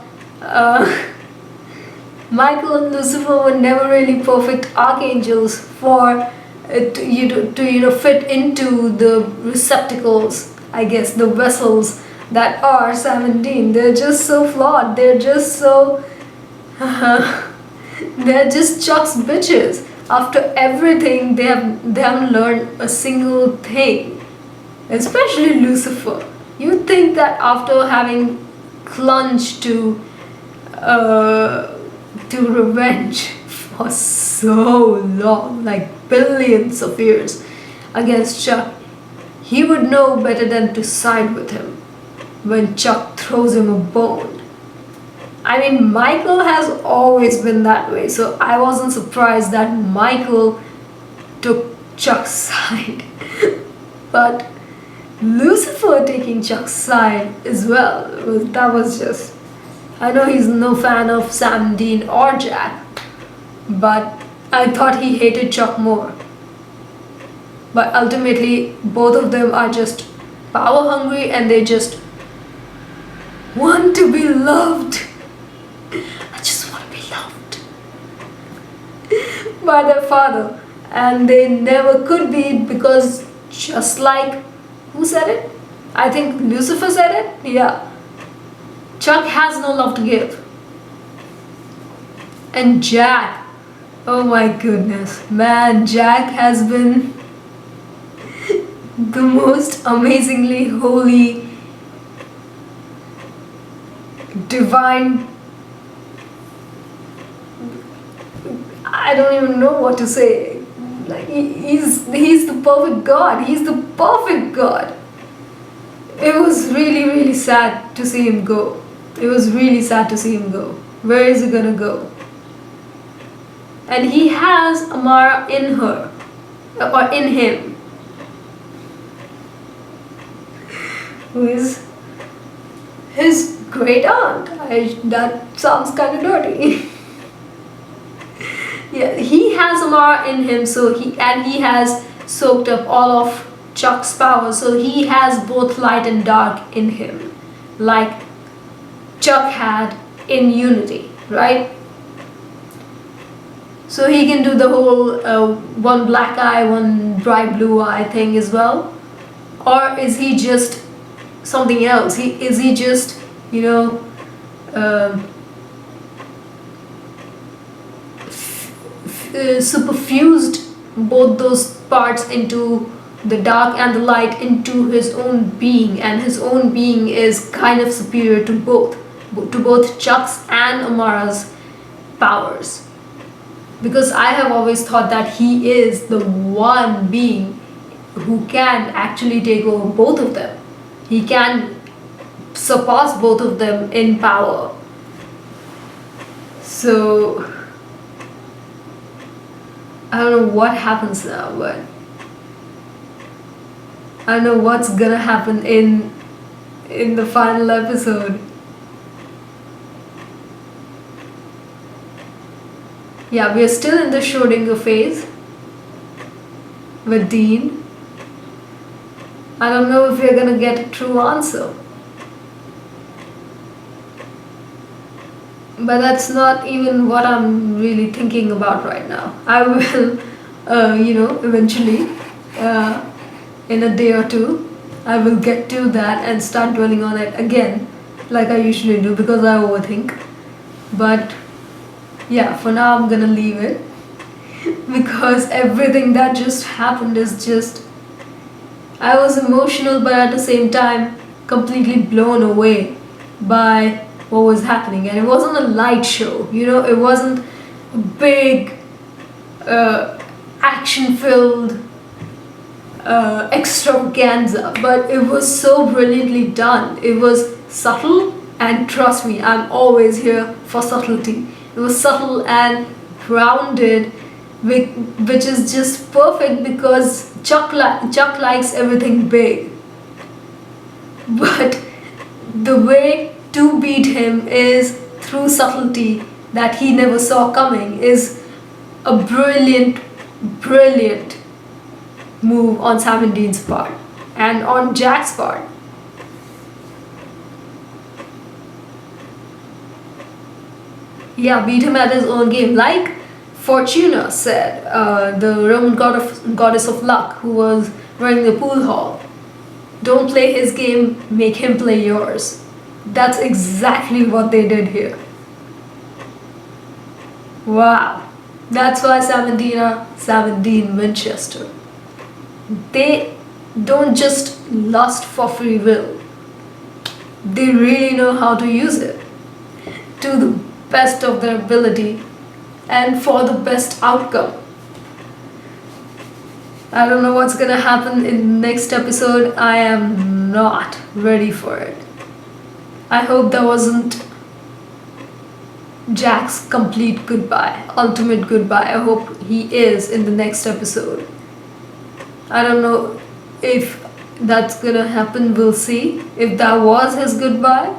Michael and Lucifer were never really perfect archangels for to fit into the receptacles, I guess, the vessels that are Sam and Dean. They're just so flawed. They're just so they're just Chuck's bitches. After everything, they haven't learned a single thing. Especially Lucifer. You'd think that after having clung to revenge for so long, like billions of years, against Chuck, he would know better than to side with him when Chuck throws him a bone. I mean, Michael has always been that way, so I wasn't surprised that Michael took Chuck's side. But Lucifer taking Chuck's side as well, that was just... I know he's no fan of Sam, Dean or Jack, but I thought he hated Chuck more. But ultimately, both of them are just power hungry and they just want to be loved. I just want to be loved by their father, and they never could be, because just like, who said it? I think Lucifer said it? Yeah. Chuck has no love to give. And Jack, oh my goodness, man, Jack has been the most amazingly holy, divine, I don't even know what to say. Like he's the perfect God. He's the perfect God. It was really sad to see him go. It was really sad to see him go. Where is he gonna go? And he has Amara in her, or in him, who is his great aunt. That sounds kind of dirty. Yeah, he has Amara in him, so he has soaked up all of Chuck's power, so he has both light and dark in him, like Chuck had in Unity, right? So he can do the whole one black eye, one bright blue eye thing as well? Or is he just something else? Is he just, you know, superfused both those parts into the dark and the light into his own being, and his own being is kind of superior to both Chuck's and Amara's powers? Because I have always thought that he is the one being who can actually take over both of them. He can surpass both of them in power. So I don't know what happens now, but I don't know what's gonna happen in the final episode. Yeah, we are still in the Schrodinger phase with Dean. I don't know if we're gonna get a true answer. But that's not even what I'm really thinking about right now. I will, eventually, in a day or two, I will get to that and start dwelling on it again, like I usually do, because I overthink. But yeah, for now I'm gonna leave it because everything that just happened is just. I was emotional, but at the same time, completely blown away by what was happening. And it wasn't a light show, it wasn't a big, action filled extravaganza, but it was so brilliantly done. It was subtle, and trust me, I'm always here for subtlety. It was subtle and grounded, which is just perfect because Chuck likes everything big. But the way to beat him is through subtlety that he never saw coming is a brilliant move on Sam and Dean's part and on Jack's part. Yeah, beat him at his own game. Like Fortuna said, the Roman goddess of luck who was running the pool hall. Don't play his game, make him play yours. That's exactly what they did here. Wow. That's why Sam and Dean Winchester. They don't just lust for free will. They really know how to use it to the best of their ability and for the best outcome. I don't know what's gonna happen in the next episode. I am not ready for it. I hope that wasn't Jack's complete goodbye, ultimate goodbye. I hope he is in the next episode. I don't know if that's gonna happen, we'll see. If that was his goodbye,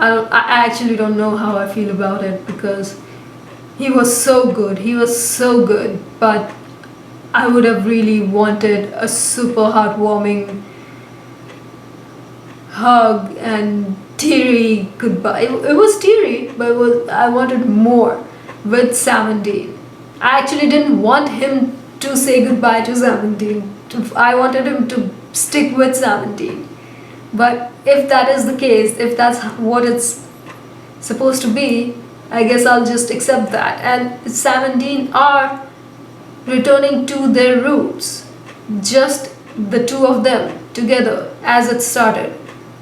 I actually don't know how I feel about it because he was so good, but I would have really wanted a super heartwarming hug and teary goodbye. It was teary, but I wanted more with Sam and Dean. I actually didn't want him to say goodbye to Sam and Dean. I wanted him to stick with Sam and Dean. But if that is the case, if that's what it's supposed to be, I guess I'll just accept that. And Sam and Dean are returning to their roots, just the two of them together as it started,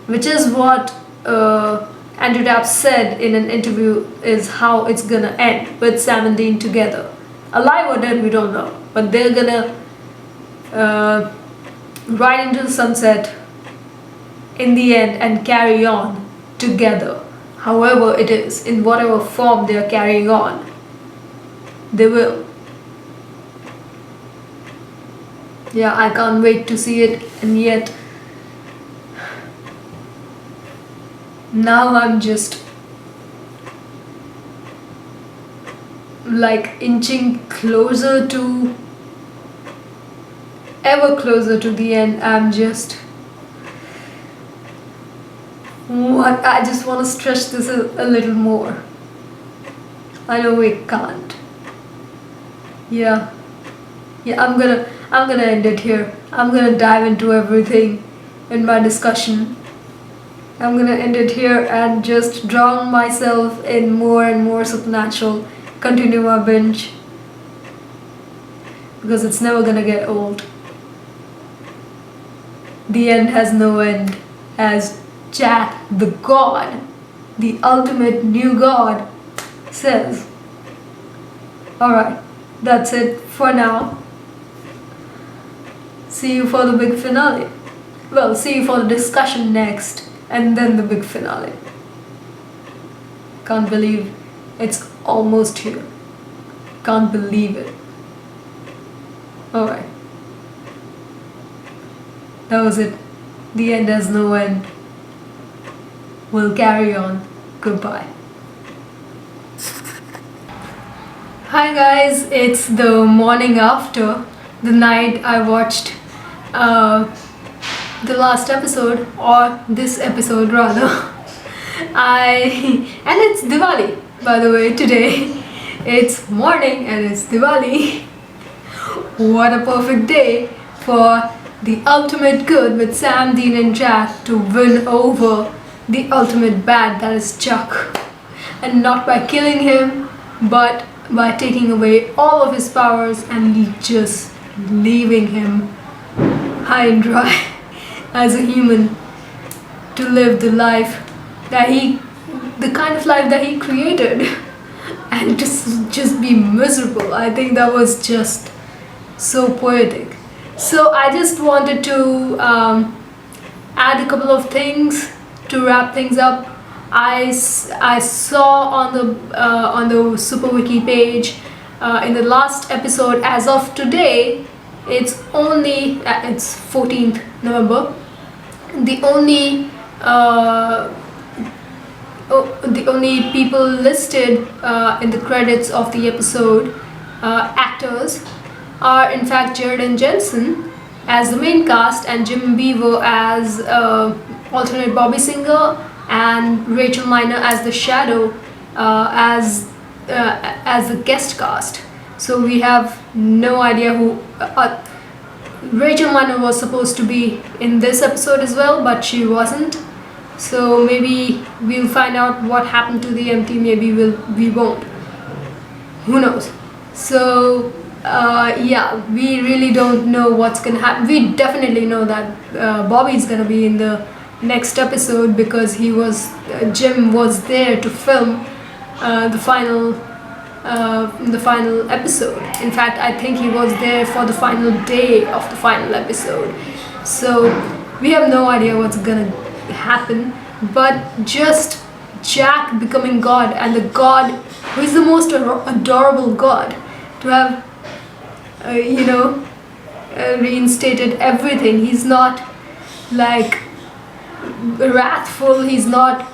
which is what Andrew Dapp said in an interview is how it's gonna end, with Sam and Dean together. Alive or dead, we don't know, but they're gonna ride into the sunset in the end and carry on together. However it is, in whatever form they are carrying on, they will. Yeah, I can't wait to see it, and yet now I'm just like inching closer to, ever closer to the end. I'm just, I just want to stretch this a little more. I know we can't. Yeah, I'm gonna end it here. I'm gonna dive into everything in my discussion. I'm gonna end it here and just drown myself in more and more Supernatural. Continue my binge because it's never gonna get old. The end has no end, as Jack the God, the ultimate new God, says. Alright, that's it for now. See you for the big finale. Well, see you for the discussion next, and then the big finale. Can't believe it's almost here. Can't believe it. Alright. That was it. The end has no end. We'll carry on. Goodbye. Hi guys, it's the morning after the night I watched the last episode, or this episode rather. And it's Diwali, by the way, today. It's morning and it's Diwali. What a perfect day for the ultimate good with Sam, Dean and Jack to win over the ultimate bad, that is Chuck. And not by killing him, but by taking away all of his powers and just leaving him high and dry as a human to live the life that the kind of life that he created, and just be miserable. I think that was just so poetic. So I just wanted to add a couple of things to wrap things up. I saw on the Super Wiki page in the last episode, as of today, it's 14th November. The only people listed in the credits of the episode, actors, are in fact Jared and Jensen as the main cast, and Jim Beaver as alternate Bobby Singer, and Rachel Miner as the Shadow, as the guest cast. So we have no idea who. Rachel Miner was supposed to be in this episode as well, but she wasn't. So maybe we'll find out what happened to the MT. Maybe we won't. Who knows? So yeah, we really don't know what's gonna happen. We definitely know that Bobby's gonna be in the next episode because Jim was there to film the final episode. In fact, I think he was there for the final day of the final episode. So we have no idea what's gonna happen, but just Jack becoming God, and the God who is the most adorable God, to have reinstated everything. He's not like wrathful, he's not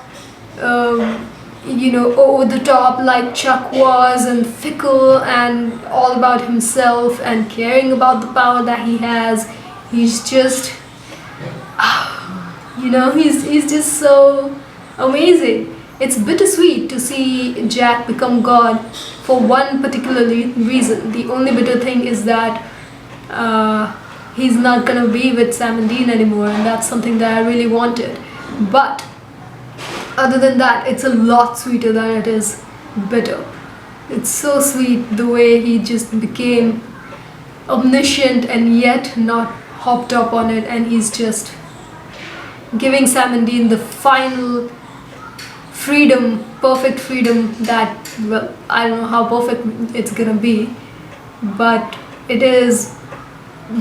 over the top like Chuck was, and fickle and all about himself and caring about the power that he has. He's just he's just so amazing. It's bittersweet to see Jack become God for one particular reason. The only bitter thing is that he's not gonna be with Sam and Dean anymore, and that's something that I really wanted. But other than that, it's a lot sweeter than it is bitter. It's so sweet the way he just became omniscient and yet not hopped up on it, and he's just giving Sam and Dean the final freedom, perfect freedom that, well, I don't know how perfect it's gonna be, but it is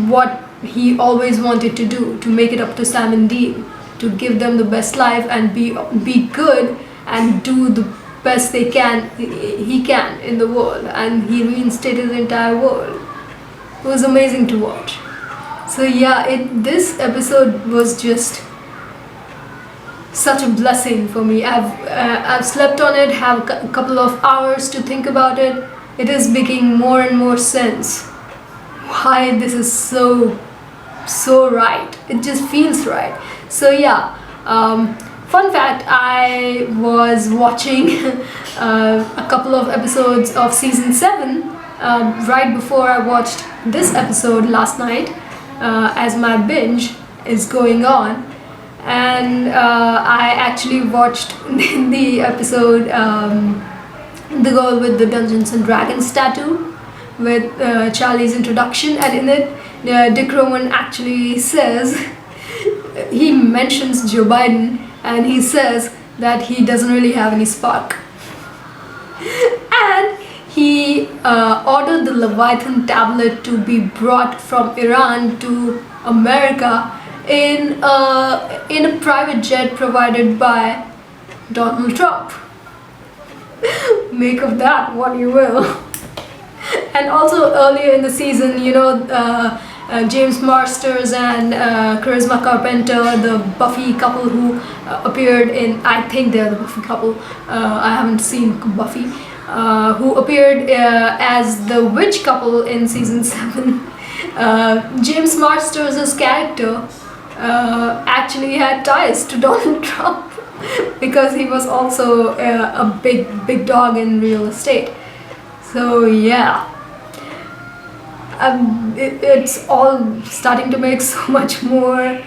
what he always wanted to do, to make it up to Sam and Dean, to give them the best life and be good and do the best he can in the world. And he reinstated the entire world. It was amazing to watch. So yeah, this episode was just such a blessing for me. I've slept on it, have a couple of hours to think about it. It is making more and more sense why this is so right. It just feels right. So yeah, fun fact, I was watching a couple of episodes of season 7 right before I watched this episode last night, as my binge is going on. And I actually watched the episode The Girl with the Dungeons and Dragons Tattoo, with Charlie's introduction, and in it Dick Roman actually says, he mentions Joe Biden, and he says that he doesn't really have any spark. And he ordered the Leviathan tablet to be brought from Iran to America in a private jet provided by Donald Trump. Make of that what you will. And also earlier in the season, James Marsters and Charisma Carpenter, the Buffy couple who appeared in, I think they're the Buffy couple, I haven't seen Buffy, who appeared as the witch couple in season 7. James Marsters' character actually had ties to Donald Trump because he was also a big dog in real estate. So yeah, it's all starting to make so much more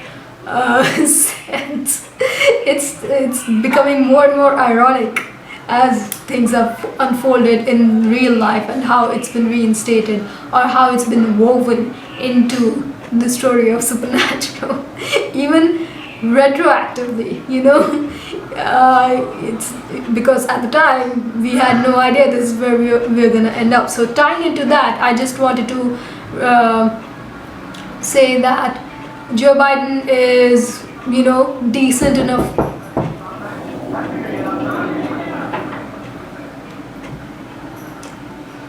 sense. It's becoming more and more ironic as things have unfolded in real life and how it's been reinstated or how it's been woven into the story of Supernatural, even retroactively, it's because at the time we had no idea this is where we're gonna end up. So tying into that, I just wanted to say that Joe Biden is, decent enough.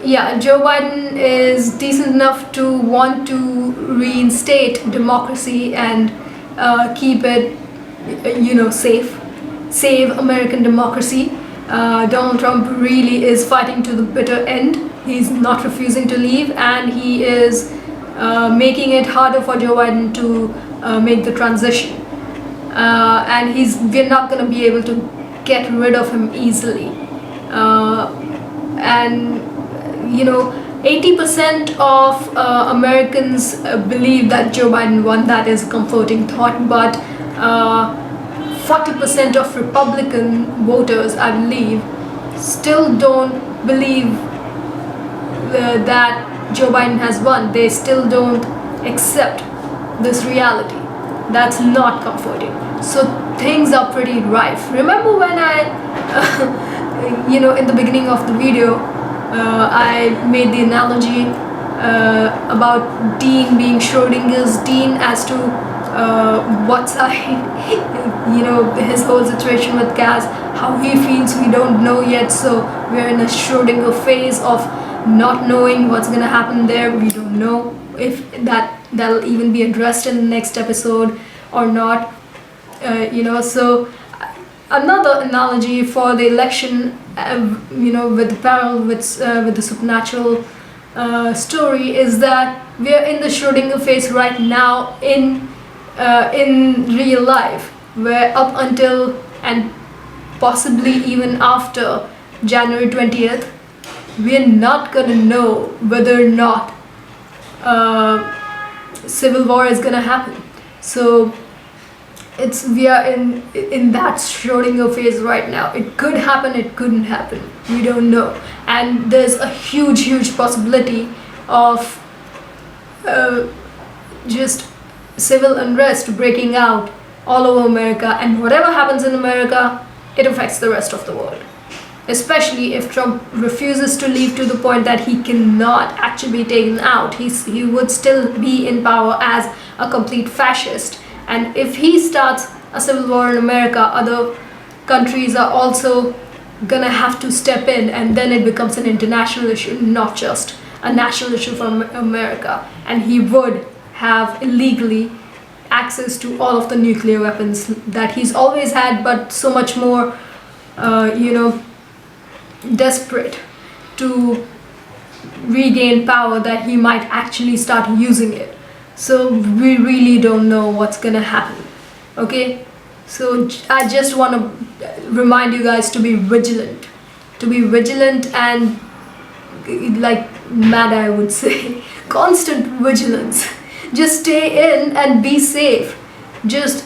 Yeah, Joe Biden is decent enough to want to reinstate democracy and keep it, safe. Save American democracy. Donald Trump really is fighting to the bitter end. He's not refusing to leave, and he is making it harder for Joe Biden to make the transition. And we're not going to be able to get rid of him easily. And 80% of Americans believe that Joe Biden won. That is a comforting thought, but 40% of Republican voters, I believe, still don't believe that Joe Biden has won. They still don't accept this reality. That's not comforting. So things are pretty rife. Remember when I, in the beginning of the video, I made the analogy about Dean being Schrodinger's Dean as to what side, his whole situation with Gaz, how he feels we don't know yet. So we're in a Schrodinger phase of not knowing what's gonna happen there. We don't know if that'll even be addressed in the next episode or not. So another analogy for the election, with the parallel with the Supernatural story, is that we are in the Schrodinger phase right now in real life, where up until and possibly even after January 20th, we're not gonna know whether or not civil war is gonna happen. So we are in that Schrodinger phase right now. It could happen, it couldn't happen. We don't know. And there's a huge possibility of just civil unrest breaking out all over America, and whatever happens in America, it affects the rest of the world. Especially if Trump refuses to leave to the point that he cannot actually be taken out. He would still be in power as a complete fascist. And if he starts a civil war in America, other countries are also gonna have to step in, and then it becomes an international issue, not just a national issue for America. And he would have illegally access to all of the nuclear weapons that he's always had, but so much more, desperate to regain power that he might actually start using it. So we really don't know what's gonna happen. Okay, so I just want to remind you guys to be vigilant, and like mad, I would say, constant vigilance. Just stay in and be safe. Just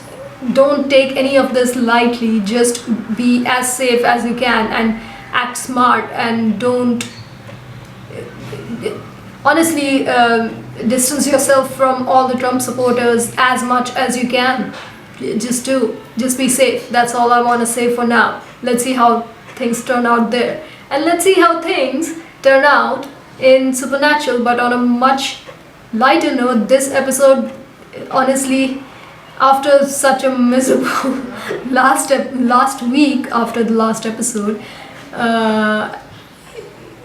don't take any of this lightly. Just be as safe as you can and act smart, and don't honestly distance yourself from all the Trump supporters as much as you can. Just be safe. That's all I want to say for now. Let's see how things turn out there, and let's see how things turn out in Supernatural. But on a much lighter note, this episode, honestly, after such a miserable last week after the last episode,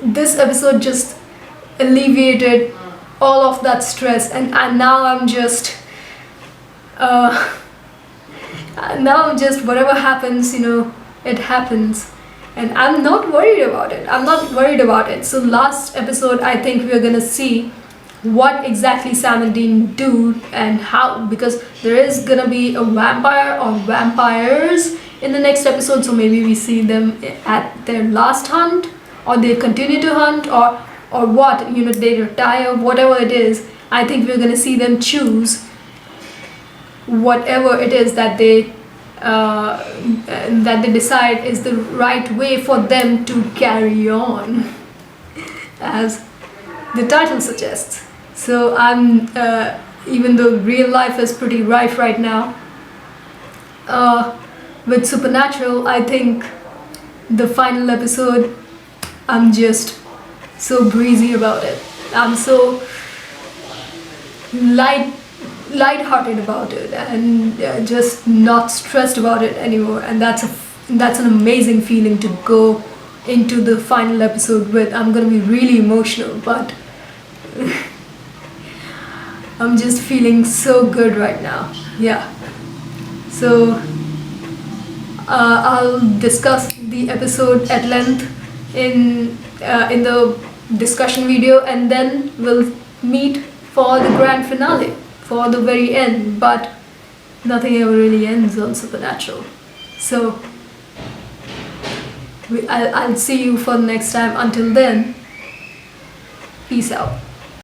this episode just alleviated all of that stress, and now I'm just whatever happens, it happens, and I'm not worried about it. So last episode, I think we're gonna see what exactly Sam and Dean do, and how, because there is gonna be a vampire or vampires in the next episode, so maybe we see them at their last hunt, or they continue to hunt, or what, they retire, whatever it is. I think we're gonna see them choose whatever it is that they decide is the right way for them to carry on, as the title suggests. So I'm, even though real life is pretty rife right now, with Supernatural, I think the final episode, I'm just so breezy about it. I'm so light-hearted about it, and just not stressed about it anymore. And that's an amazing feeling to go into the final episode with. I'm gonna be really emotional, but I'm just feeling so good right now. Yeah. So I'll discuss the episode at length in the discussion video, and then we'll meet for the grand finale, for the very end. But nothing ever really ends on Supernatural. So I'll see you for the next time. Until then, peace out.